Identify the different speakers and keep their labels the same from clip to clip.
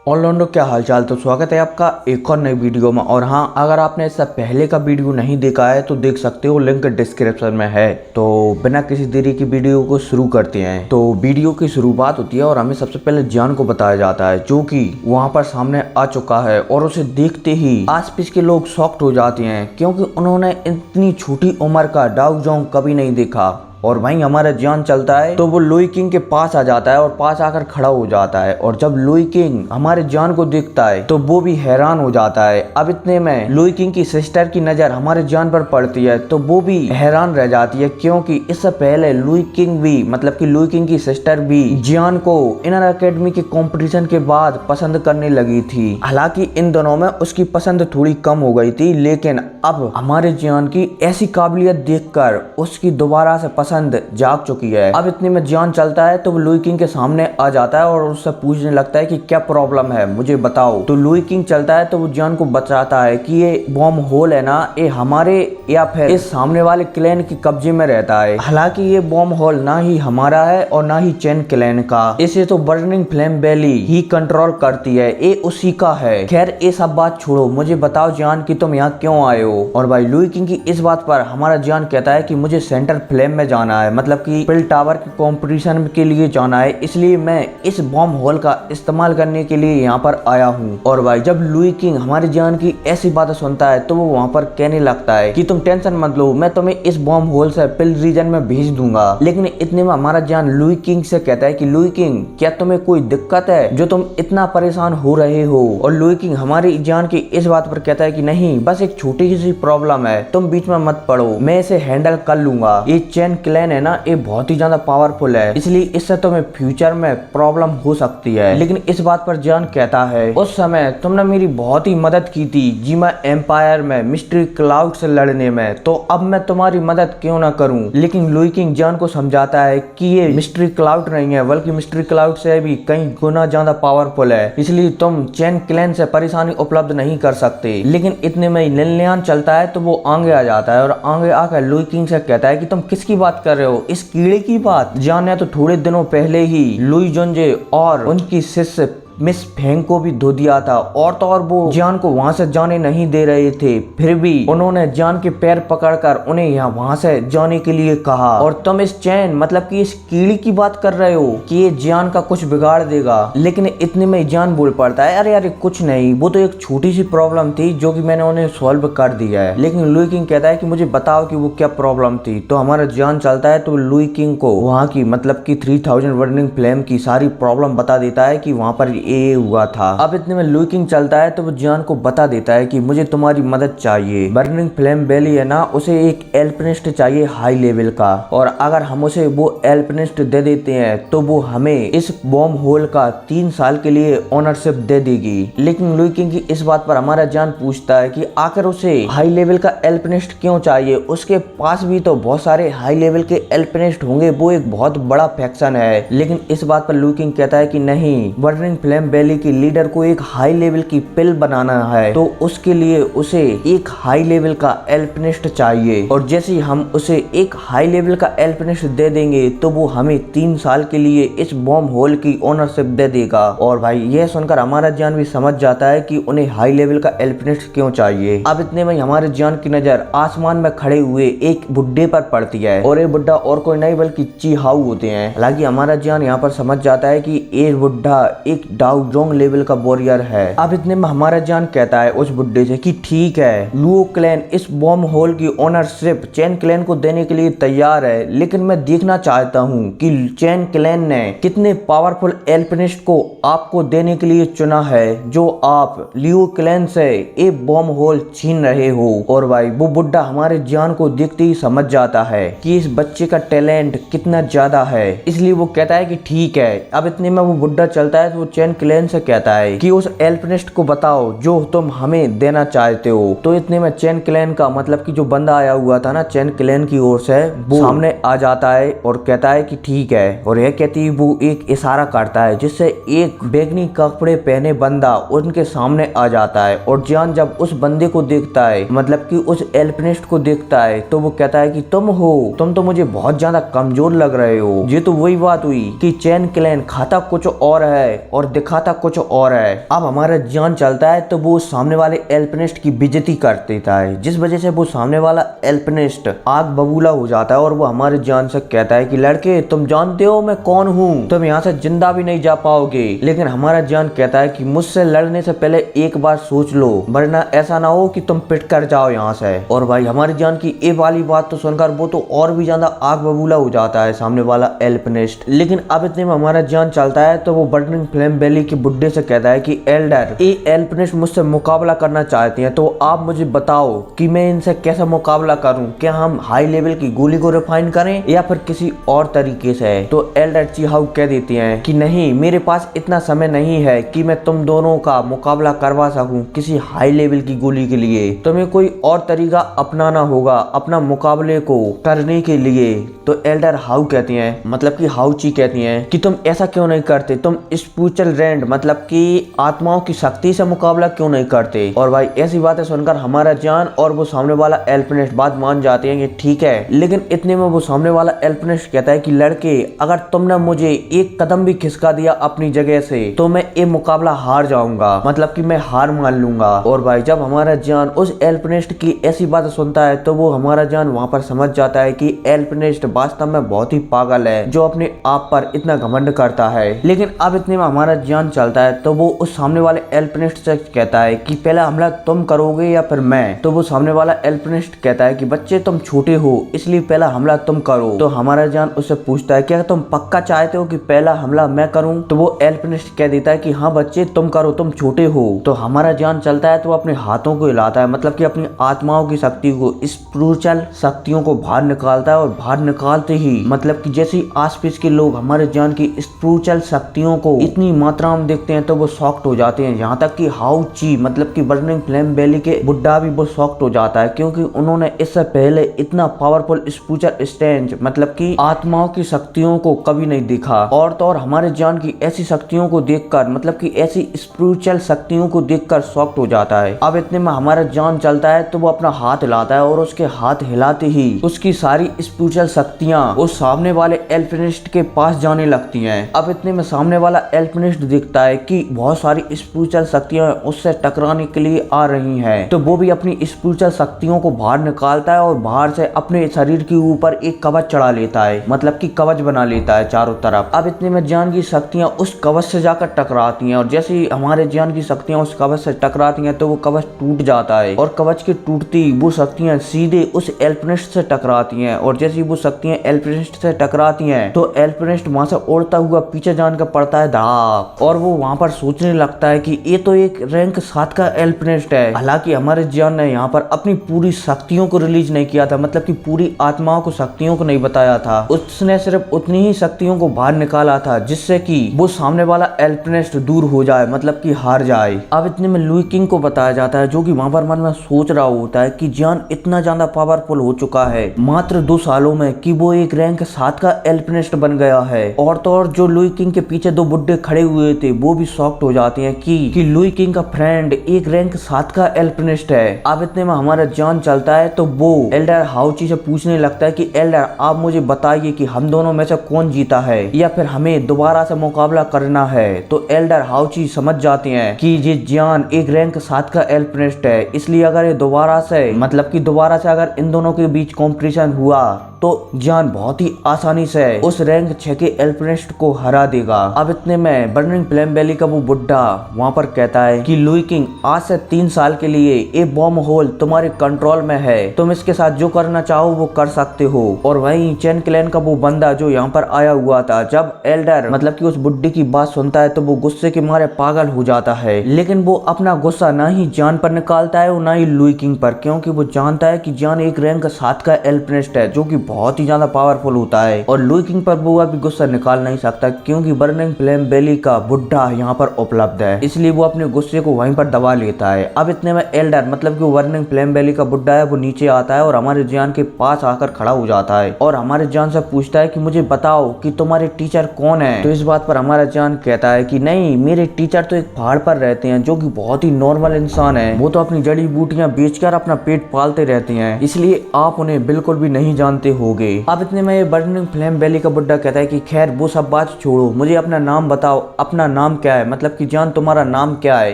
Speaker 1: Allrounder क्या हालचाल। तो स्वागत है आपका एक और नई वीडियो में। और हाँ, अगर आपने इससे पहले का वीडियो नहीं देखा है तो देख सकते हो, लिंक डिस्क्रिप्शन में है। तो बिना किसी देरी की वीडियो को शुरू करते हैं। तो वीडियो की शुरुआत होती है और हमें सबसे पहले जियान को बताया जाता है, जो कि वहाँ पर सामने आ चुका है। और उसे देखते ही आसपास के लोग शॉक्ड हो जाते हैं, क्योंकि उन्होंने इतनी छोटी उम्र का डाउ जोंग कभी नहीं देखा। और वहीं हमारा जियान चलता है तो वो लुई किंग के पास आ जाता है और पास आकर खड़ा हो जाता है। और जब लुई किंग हमारे जियान को देखता है तो वो भी हैरान हो जाता है। अब इतने में लुई किंग की सिस्टर की नजर हमारे जियान पर पड़ती है तो वो भी हैरान रह जाती है, क्योंकि इससे पहले लुई किंग भी मतलब कि लुई किंग की सिस्टर भी जियान को इनर एकेडमी के कंपटीशन के बाद पसंद करने लगी थी। हालांकि इन दोनों में उसकी पसंद थोड़ी कम हो गई थी, लेकिन अब हमारे जियान की ऐसी काबिलियत देखकर उसकी दोबारा से पसंद जाग चुकी है। अब इतने में जियान चलता है तो वो लुई किंग के सामने आ जाता है और उससे पूछने लगता है कि क्या प्रॉब्लम है, मुझे बताओ। तो लुई किंग चलता है तो वो जियान को बताता है कि ये बॉम्ब होल है ना, ये हमारे या फिर इस सामने वाले क्लैन के कब्जे में रहता है। हालांकि ये बॉम्ब होल ना ही हमारा है और ना ही चेन क्लैन का, इसे तो बर्निंग फ्लेम वैली ही कंट्रोल करती है, ये उसी का है। खैर ये सब बात छोड़ो, मुझे बताओ जियान कि तुम यहाँ क्यों आए हो। और भाई लुई किंग की इस बात पर हमारा जियान कहता है कि मुझे सेंटर फ्लेम में जाना है, मतलब कि पिल टावर के कंपटीशन के लिए जाना है, इसलिए मैं इस बॉम्ब होल का इस्तेमाल करने के लिए यहाँ पर आया हूँ। और भाई जब लुई किंग हमारे जियान की ऐसी बातें सुनता है तो वो वहाँ पर कहने लगता है कि तुम टेंशन मत लो, मैं तुम्हें इस बॉम्ब होल से पिल रीजन में भेज दूंगा। लेकिन इतने में हमारा जियान लुई किंग से कहता है कि लुई किंग क्या तुम्हें कोई दिक्कत है जो तुम इतना परेशान हो रहे हो। और लुई किंग हमारे जियान की इस बात पर कहता है कि नहीं, बस एक छोटी सी प्रॉब्लम है, तुम बीच में मत पड़ो, मैं इसे हैंडल कर लूंगा। ये चेन क्लैन है ना, ये बहुत ही ज्यादा पावरफुल है, इसलिए इससे तुम्हें फ्यूचर में प्रॉब्लम हो सकती है। लेकिन इस बात पर जियान कहता है उस समय तुमने मेरी बहुत ही मदद की थी जीमा एम्पायर में मिस्ट्री क्लाउड से लड़ने में, तो अब मैं तुम्हारी मदद क्यों ना करूं। लेकिन लुई किंग जियान को समझाता है कि ये मिस्ट्री क्लाउड नहीं है, बल्कि मिस्ट्री क्लाउड से भी कई गुना ज्यादा पावरफुल है, इसलिए तुम चेन क्लैन से परेशानी उपलब्ध नहीं कर सकते। लेकिन इतने में लिनलियान चलता है तो वो आगे आ जाता है और आगे आकर लुई किंग से कहता है कि तुम किसकी बात कर रहे हो, इस कीड़े की बात। जियान ने तो थोड़े दिनों पहले ही लुई जोंजे और उनकी शिष्य मिस फेंग को भी धो दिया था, और तो और वो जियान को वहां से जाने नहीं दे रहे थे, फिर भी उन्होंने जियान के पैर पकड़कर उन्हें यहाँ वहां से जाने के लिए कहा। और तुम इस चैन मतलब कि इस कीड़ी की बात कर रहे हो कि ये जियान का कुछ बिगाड़ देगा। लेकिन इतने में जियान बोल पड़ता है अरे अरे कुछ नहीं, वो तो एक छोटी सी प्रॉब्लम थी जो कि मैंने उन्हें सॉल्व कर दिया है। लेकिन लुई किंग कहता है कि मुझे बताओ कि वो क्या प्रॉब्लम थी। तो हमारा जियान चलता है तो लुई किंग को वहाँ की मतलब की 3000 बर्निंग फ्लेम की सारी प्रॉब्लम बता देता है कि वहाँ पर ये हुआ था। अब इतने में लुई किंग चलता है तो वो जियान को बता देता है कि मुझे तुम्हारी मदद चाहिए। बर्निंग फ्लेम वैली है ना, उसे एक एल्पिनिस्ट चाहिए हाई लेवल का, और अगर हम उसे वो एल्पिनिस्ट दे देते हैं तो वो हमें इस बॉम्ब होल का 3 साल के लिए ओनरशिप दे देगी। लेकिन लुई किंग की इस बात पर हमारा जियान पूछता है कि आखिर उसे हाई लेवल का एल्पिनिस्ट क्यों चाहिए, उसके पास भी तो बहुत सारे हाई लेवल के एल्पिनिस्ट होंगे, वो एक बहुत बड़ा फैक्शन है। लेकिन इस बात पर लुई किंग कहता है कि नहीं, बर्निंग फ्लेम वैली की लीडर को एक हाई लेवल की पिल बनाना है, तो उसके लिए उसे एक हाई लेवल का एल्पिनिस्ट चाहिए, और जैसे ही हम उसे एक हाई लेवल का एल्पिनिस्ट दे देंगे तो वो हमें 3 साल के लिए इस बॉम्ब होल की ओनरशिप दे देगा। और भाई यह सुनकर हमारा जियान भी समझ जाता है कि उन्हें हाई लेवल का एल्पिनिस्ट क्यों चाहिए। अब इतने में हमारे जियान की नजर आसमान में खड़े हुए एक बुड्ढे पर पड़ती है, और ये बुड्ढा और कोई नहीं बल्कि ची हाउ होते हैं। हालांकि हमारा जियान यहाँ पर समझ जाता है कि ये बुड्ढा एक डाउ जोंग लेवल का वॉरियर है। अब इतने में हमारा जान कहता है उस बुड्ढे से कि ठीक है, लुओ क्लैन इस बॉम्ब होल की ओनरशिप चेन क्लैन को देने के लिए तैयार है, लेकिन मैं देखना चाहता हूँ कि चेन क्लैन ने कितने पावरफुल एल्पिनिस्ट को आपको देने के लिए चुना है, जो आप लियो क्लैन से एक बॉम्ब होल छीन रहे हो। और भाई वो बुड्ढा हमारे जान को देखते ही समझ जाता है कि इस बच्चे का टैलेंट कितना ज्यादा है, इसलिए वो कहता है कि ठीक है। अब इतने में वो बुड्ढा चलता है तो वो चेन क्लैन से कहता है कि उस एल्पिनिस्ट को बताओ जो तुम हमें देना चाहते हो। तो इतने में चेन क्लैन का मतलब कि जो बंदा आया हुआ था ना चेन क्लैन की ओर से, वो सामने आ जाता है और कहता है कि ठीक है। और यह कहती वो एक इशारा करता है जिससे एक बैगनी कपड़े पहने बंदा उनके सामने आ जाता है। और जियान जब उस बंदे को देखता है मतलब कि उस एल्पिनिस्ट को देखता है तो वो कहता है कि तुम हो, तुम तो मुझे बहुत ज्यादा कमजोर लग रहे हो। ये तो वही बात हुई कि चेन क्लैन खाता कुछ और है और दिखाता कुछ और है। अब हमारा जान चलता है तो वो सामने वाले एल्पिनिस्ट की बेइज्जती कर देता है, जिस वजह से वो सामने वाला एल्पिनिस्ट आग बबूला हो जाता है और वो हमारे जान से कहता है कि लड़के तुम जानते हो मैं कौन हूँ, तुम यहाँ से जिंदा भी नहीं जा पाओगे। लेकिन हमारा जान कहता है कि मुझसे लड़ने से पहले एक बार सोच लो, वरना ऐसा ना हो कि तुम पिट कर जाओ यहाँ से। और भाई हमारी जान की ये वाली बात तो सुनकर वो तो और भी ज्यादा आग बबूला हो जाता है सामने वाला एल्पिनिस्ट। लेकिन अब इतने में हमारा जान चलता है तो वो बर्निंग फ्लेम वैली के बुड्ढे से कहता है कि एल्डर, ये एल्पिनिस्ट मुझसे मुकाबला करना चाहते हैं, तो आप मुझे बताओ कि मैं इनसे कैसे मुकाबला करूं। क्या हम हाई लेवल की गोली को रिफाइन करें या फिर किसी और तरीके से? तो एल्डर चीहाउ कह देती हैं कि नहीं, मेरे पास इतना समय नहीं है कि मैं तुम दोनों का मुकाबला करवा सकूं किसी हाई लेवल की गोली के लिए। तुम्हें कोई और तरीका अपनाना होगा अपना मुकाबले को करने के लिए। तो एल्डर हाउ कहती हैं, मतलब कि हाउ ची कहती हैं कि तुम ऐसा क्यों नहीं करते, तुम स्पिरिचुअल रैंड मतलब कि आत्माओं की शक्ति से मुकाबला क्यों नहीं करते। और भाई ऐसी बातें सुनकर हमारा जान और वो सामने वाला एल्पिनिस्ट बात मान जाते हैं कि ठीक है। लेकिन इतने में वो सामने वाला एल्पिनिस्ट कहता है कि लड़के, अगर तुमने मुझे एक कदम भी खिसका दिया अपनी जगह से तो मैं ये मुकाबला हार जाऊंगा, मतलब कि मैं हार मान लूंगा। और भाई जब हमारा जान उस एल्पिनिस्ट की ऐसी बात सुनता है तो वो हमारा जान वहां पर समझ जाता है कि एल्पिनिस्ट वास्तव में बहुत ही पागल है जो अपने आप पर इतना घमंड करता है। लेकिन अब इतने में हमारा जान चलता है तो वो उस सामने वाले एल्पिनिस्ट से कहता है कि पहला हमला तुम करोगे या फिर मैं। तो वो सामने वाला एल्पिनिस्ट कहता है कि बच्चे तुम छोटे हो इसलिए पहला हमला तुम करो। तो हमारा जान उससे पूछता है क्या तुम पक्का चाहते हो कि पहला हमला मैं करूं? तो वो एल्पिनिस्ट कह देता है कि हाँ बच्चे तुम करो, तुम छोटे हो। तो हमारा जान चलता है तो वो अपने हाथों को हिलाता है, मतलब कि अपनी आत्माओं की शक्ति को, स्पिरिचुअल शक्तियों को बाहर निकालता है। और बाहर निकालते ही मतलब कि जैसे ही आसपास के लोग हमारे जान की स्पिरिचुअल शक्तियों को इतनी मात्रा में देखते हैं तो वो शॉक्ड हो जाते हैं। यहाँ तक कि हाउ ची मतलब कि बर्निंग फ्लेम वैली के बुड्ढा भी वो शॉक्ड हो जाता है, क्योंकि उन्होंने इससे पहले इतना पावरफुल स्पिरिचुअल स्ट्रेंथ मतलब कि आत्माओं की शक्तियों को कभी नहीं देखा। और तो और हमारे जान की ऐसी शक्तियों को देखकर मतलब कि ऐसी स्पिरिचुअल शक्तियों को देखकर शॉक्ड हो जाता है। अब इतने में हमारा जान चलता है तो वो अपना हाथ हिलाता है और उसके हाथ हिलाते ही उसकी सारी स्पिरिचुअल शक्तियां उस सामने वाले एल्पिनिस्ट के पास जाने लगती हैं। अब इतने में सामने वाला एल्पिनिस्ट दिखता है कि बहुत सारी स्पिरिचुअल शक्तियां उससे टकराने के लिए आ रही हैं। तो वो भी अपनी स्पिरिचुअल शक्तियों को बाहर निकालता है और बाहर से अपने शरीर के ऊपर एक कवच चढ़ा लेता है, मतलब कि कवच बना लेता है चारों तरफ। अब इतने में जान की शक्तियां उस कवच से जाकर टकराती हैं और जैसे ही हमारे जान की शक्तियां उस कवच से टकराती हैं तो वो कवच टूट जाता है और कवच के टूटती वो शक्तियां सीधे उस एल्पिनिस्ट से टकराती हैं। और जैसे ही वो शक्तियां एल्पिनिस्ट से टकराती हैं तो एल्पिनिस्ट वहां से उड़ता हुआ पीछे जान कर पड़ता है धाक। और वो वहां पर सोचने लगता है कि ये तो एक रैंक 7 का एल्पिनिस्ट है। हालांकि हमारे जान ने यहाँ पर अपनी पूरी शक्तियों को रिलीज नहीं किया था, मतलब कि पूरी आत्माओं को शक्तियों को नहीं बताया था। उसने सिर्फ उतनी ही शक्तियों को बाहर निकाला था जिससे कि वो सामने वाला एल्पिनिस्ट दूर हो जाए, मतलब कि हार जाए। अब इतने में लुई किंग को बताया जाता है जो कि वहां पर मन में सोच रहा होता है कि जान इतना ज्यादा पावरफुल हो चुका है मात्र 2 सालों में कि वो एक रैंक 7 का एल्पिनिस्ट बन गया है। और तो और जो लुई किंग के पीछे 2 बुड्ढे खड़े हुए थे वो भी शॉक्ड हो जाते हैं कि लुई किंग का फ्रेंड एक रैंक 7 का एल्पिनिस्ट है। अब इतने में हमारा जान चलता है तो वो एल्डर हाउची से पूछने लगता है कि एल्डर आप मुझे बताइए कि हम दोनों में से कौन जीता है या फिर हमें दोबारा से मुकाबला करना है। तो एल्डर हाउची समझ जाते हैं कि ये जान एक रैंक 7 का एल्पिनिस्ट है, इसलिए अगर ये दोबारा से मतलब कि दोबारा से अगर इन दोनों के बीच कॉम्पिटिशन हुआ तो जान बहुत ही आसानी से उस रैंक 6 के एल्पिनिस्ट को हरा देगा। अब इतने में बर्निंग फ्लेम वैली का वो बुड्ढा वहां पर कहता है कि लुई किंग आज से 3 साल के लिए ये बॉम्ब होल तुम्हारे कंट्रोल में है, तुम इसके साथ जो करना चाहो वो कर सकते हो। और वहीं चैन क्लैन का वो बंदा जो यहाँ पर आया हुआ था, जब एल्डर मतलब कि उस बुड्ढे की बात सुनता है तो वो गुस्से के मारे पागल हो जाता है। लेकिन वो अपना गुस्सा ना ही जान पर निकालता है और ना ही लुई किंग पर, क्योंकि वो जानता है कि जान एक रैंक 7 का एल्पिनिस्ट है जो कि बहुत ही ज्यादा पावरफुल होता है और लुई किंग पर वो अभी गुस्सा निकाल नहीं सकता, क्योंकि बर्निंग फ्लेम वैली का बुड्ढा यहाँ पर उपलब्ध है, इसलिए वो अपने गुस्से को वहीं पर दबा लेता है। अब इतने में एल्डर मतलब कि बर्निंग फ्लेम वैली का बुड्ढा है वो नीचे आता है और हमारे जान के पास आकर खड़ा हो जाता है और हमारे जान से पूछता है कि मुझे बताओ कि तुम्हारे टीचर कौन है। तो इस बात पर हमारा जान कहता है कि नहीं, मेरे टीचर तो एक पहाड़ पर रहते हैं जो कि बहुत ही नॉर्मल इंसान है, वो तो अपनी जड़ी बूटियां बेचकर अपना पेट पालते रहते हैं, इसलिए आप उन्हें बिल्कुल भी नहीं जानते होगे। अब इतने में ये बर्निंग फ्लेम वैली का बुड्ढा कहता है कि खैर वो सब बात छोड़ो, मुझे अपना नाम बताओ, अपना नाम क्या है, मतलब कि जान तुम्हारा नाम क्या है।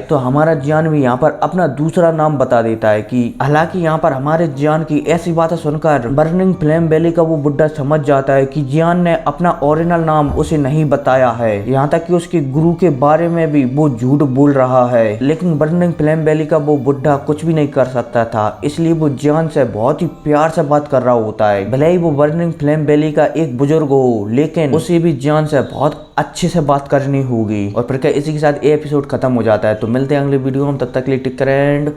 Speaker 1: तो हमारा जान भी यहाँ पर अपना दूसरा नाम बता देता है कि हालांकि यहाँ पर हमारे जान की ऐसी बातें सुनकर बर्निंग फ्लेम वैली का वो बुड्ढा समझ जाता है कि जान ने अपना ओरिजिनल नाम उसे नहीं बताया है, यहाँ तक कि उसके गुरु के बारे में भी वो झूठ बोल रहा है। लेकिन बर्निंग फ्लेम वैली का वो बुड्ढा कुछ भी नहीं कर सकता था, इसलिए वो जान से बहुत ही प्यार से बात कर रहा होता है। भले ही वो बर्निंग फ्लेम वैली का एक बुजुर्ग हो, लेकिन उसे भी जान से बहुत अच्छे से बात करनी होगी। और फिर इसी के साथ ये एपिसोड खत्म हो जाता है। तो मिलते हैं अगले वीडियो में, तब तक के लिए टेक केयर एंड